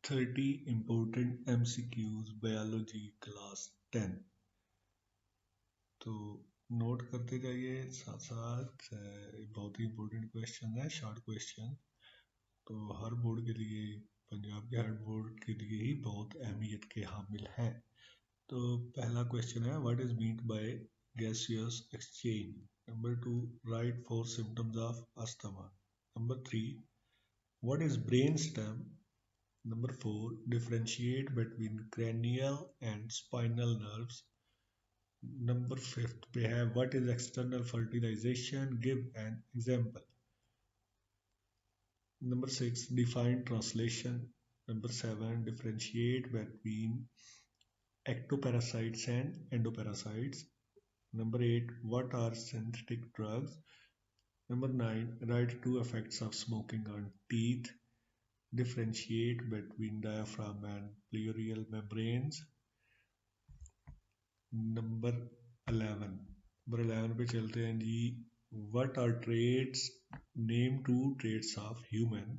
30 important MCQs biology class 10। तो note करते जाइए साथ साथ। बहुत ही इम्पोर्टेंट क्वेश्चन है, शॉर्ट क्वेश्चन। तो हर बोर्ड के लिए, पंजाब के हर बोर्ड के लिए ही बहुत अहमियत के हामिल हैं। तो पहला क्वेश्चन है, what is meant bye gaseous exchange. Number 2, right 4 symptoms of asthma. Number 3, what is brain stem. Number 4, differentiate between cranial and spinal nerves. Number 5 we have what is external fertilization, give an example. Number 6, define translation. Number 7, differentiate between ectoparasites and endoparasites. Number 8, what are synthetic drugs. Number 9, write 2 effects of smoking on teeth. Differentiate between diaphragm and pleural membranes. Number 11 पे चलते हैं जी। What are traits, name 2 traits of human.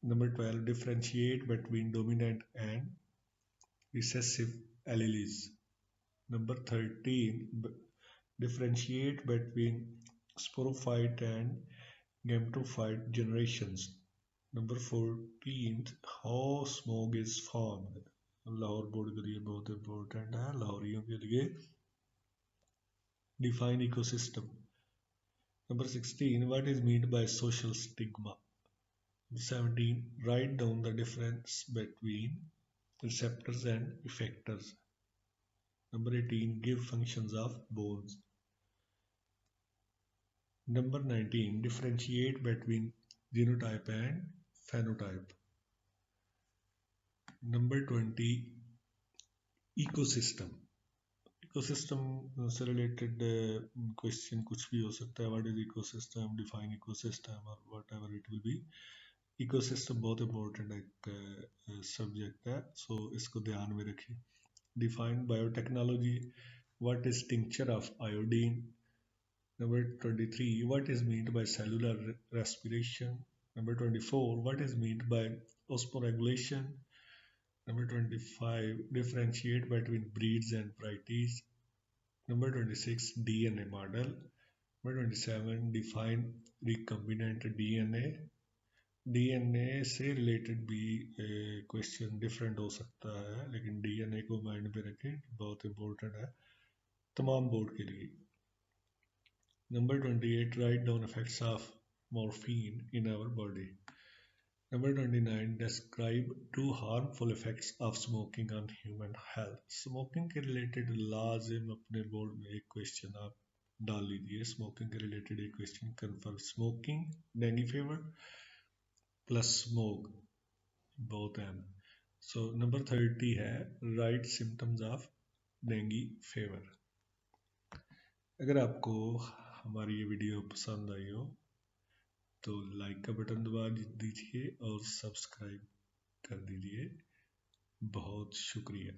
Number 12, differentiate between dominant and recessive alleles. Number 13, differentiate between sporophyte and gametophyte generations. Number 14, how smoke is formed. Lahore board के लिए बहुत important है, लाहौरियों के लिए। Define ecosystem. Number 16, what is meant by social stigma. Number 17, write down the difference between receptors and effectors. Number 18, give functions of bones. Number 19, differentiate between genotype and phenotype. Number 20, ecosystem. Ecosystem से related question कुछ भी हो सकता है। What is ecosystem, define ecosystem और whatever it will be. Ecosystem बहुत important एक subject है, सो इसको ध्यान में रखिए। Define biotechnology, what is tincture of iodine. Number 23, what is meant by cellular respiration. Number 24, what is meant by osmoregulation. Number 25, differentiate between breeds and varieties. Number 26, DNA model. Number 27, define recombinant DNA. DNA से related भी question different हो सकता है, लेकिन DNA को mind में रखें, बहुत इंपॉर्टेंट है तमाम बोर्ड के लिए। Number 28, write down effects of morphine in our body. Number 29, describe 2 harmful effects of smoking on human health. Smoking के रिलेटेड लाजिम अपने बोर्ड में एक क्वेश्चन आप डाल लीजिए। स्मोकिंग के रिलेटेड एक question confirm, smoking dengue fever plus smoke, बहुत अहम। सो नंबर 30 है, right symptoms of dengue fever. अगर आपको हमारी ये वीडियो पसंद आई हो तो लाइक का बटन दबा दीजिए और सब्सक्राइब कर दीजिए। बहुत शुक्रिया।